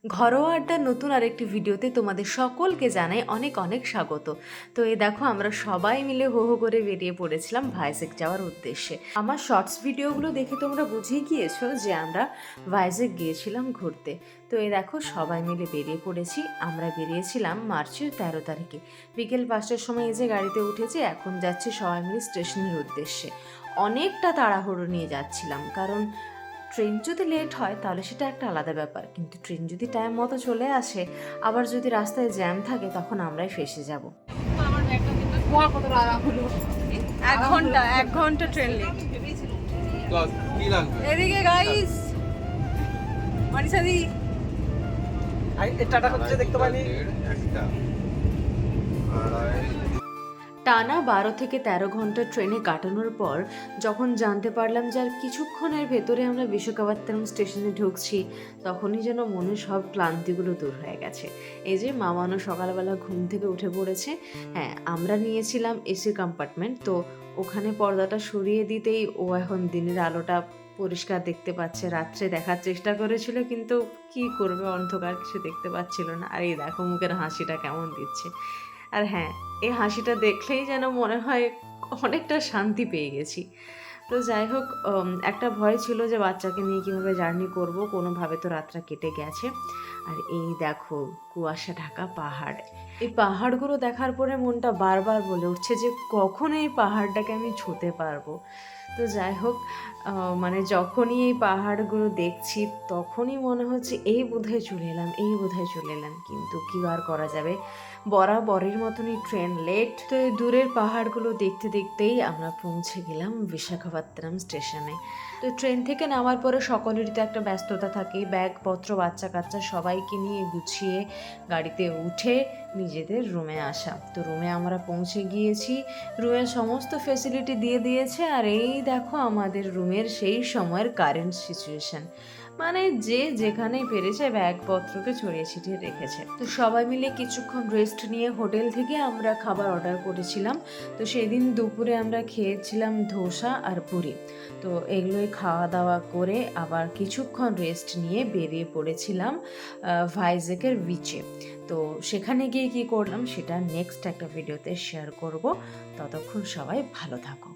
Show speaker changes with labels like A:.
A: ঘরোয়া আড্ডার নতুন আরেকটি ভিডিওতে তোমাদের সকলকে জানাই অনেক অনেক স্বাগত। তো এই দেখো আমরা সবাই মিলে হো হো করে বেরিয়ে পড়েছিলাম ভাইজ্যাক যাওয়ার উদ্দেশ্যে। আমার শর্টস ভিডিওগুলো দেখে তোমরা বুঝেই গিয়েছো যে আমরা ভাইজ্যাক গিয়েছিলাম ঘুরতে। তো এই দেখো সবাই মিলে বেরিয়ে পড়েছি। আমরা বেরিয়েছিলাম মার্চের 13 তারিখে বিকেল 5টার সময় এই যে গাড়িতে উঠেছি, এখন যাচ্ছি সবাই মিলে স্টেশনের উদ্দেশ্যে। অনেকটা তাড়াহুড়ো নিয়ে যাচ্ছিলাম, কারণ ট্রেন যদি লেট হয় তাহলে সেটা একটা আলাদা ব্যাপার, কিন্তু ট্রেন যদি টাইম মতো চলে আসে আবার যদি রাস্তায় জ্যাম থাকে তখন আমরাই ফেসে যাব।
B: এক ঘন্টা ট্রেন লেট। এদিকে গাইস মানিসাদি
C: টাটা হচ্ছে দেখতে পাইনি।
A: টানা 12 থেকে 13 ঘন্টা ট্রেনে কাটানোর পর যখন জানতে পারলাম যে আর কিছুক্ষণের ভেতরে আমরা বিশাখাপত্তনম স্টেশনে ঢুকছি, তখনই যেন মনে সব ক্লান্তিগুলো দূর হয়ে গেছে। এই যে মামানো সকালবেলা ঘুম থেকে উঠে পড়েছে। হ্যাঁ, আমরা নিয়েছিলাম এসি কম্পার্টমেন্ট, তো ওখানে পর্দাটা সরিয়ে দিতেই ও এখন দিনের আলোটা পরিষ্কার দেখতে পাচ্ছে। রাত্রে দেখার চেষ্টা করেছিল, কিন্তু কি করবে, অন্ধকার, কিছু দেখতে পাচ্ছিল না। আর এই দেখো মুখের হাসিটা কেমন দিচ্ছে। আর হ্যাঁ, এই হাসিটা দেখলেই যেন মনে হয় অনেকটা শান্তি পেয়ে গেছি। তো যাই হোক, একটা ভয় ছিল যে বাচ্চাকে নিয়ে কীভাবে জার্নি করব, কোনোভাবে তো রাতটা কেটে গেছে। আর এই দেখো কুয়াশা ঢাকা পাহাড়, এই পাহাড়গুলো দেখার পরে মনটা বারবার বলে উঠছে যে কখন এই পাহাড়টাকে আমি ছুঁতে পারবো। তো যাই হোক, মানে যখনই এই পাহাড়গুলো দেখছি তখনই মনে হচ্ছে এই বোধহয় চলে এলাম, এই বোধহয় চলে এলাম, কিন্তু কী আর করা যাবে, বরাবরের মতনই ট্রেন লেট। তো এই দূরের পাহাড়গুলো দেখতে দেখতেই আমরা পৌঁছে গেলাম বিশাখাপত্তনম স্টেশনে। তো ট্রেন থেকে নামার পরে সকলেরই তো একটা ব্যস্ততা থাকে, ব্যাগপত্র বাচ্চা কাচ্চা সবাইকে নিয়ে গুছিয়ে গাড়িতে উঠে নিজেদের রুমে আসা। তো রুমে আমরা পৌঁছে গিয়েছি, রুমের সমস্ত ফেসিলিটি দিয়ে দিয়েছে। আর এই দেখো আমাদের রুমের সেই সময়ের কারেন্ট সিচুয়েশন, মানে যে যেখানেই পেরেছে ব্যাগপত্রকে ছড়িয়ে ছিটিয়ে রেখেছে। তো সবাই মিলে কিছুক্ষণ রেস্ট নিয়ে হোটেল থেকে আমরা খাবার অর্ডার করেছিলাম। তো সেদিন দুপুরে আমরা খেয়েছিলাম ধোসা আর পুরি। তো এগুলোই খাওয়া দাওয়া করে আবার কিছুক্ষণ রেস্ট নিয়ে বেরিয়ে পড়েছিলাম ভাইজ্যাকের বিচে। তো সেখানে গিয়ে কী করলাম সেটা নেক্সট একটা ভিডিওতে শেয়ার করব। ততক্ষণ সবাই ভালো থাকো।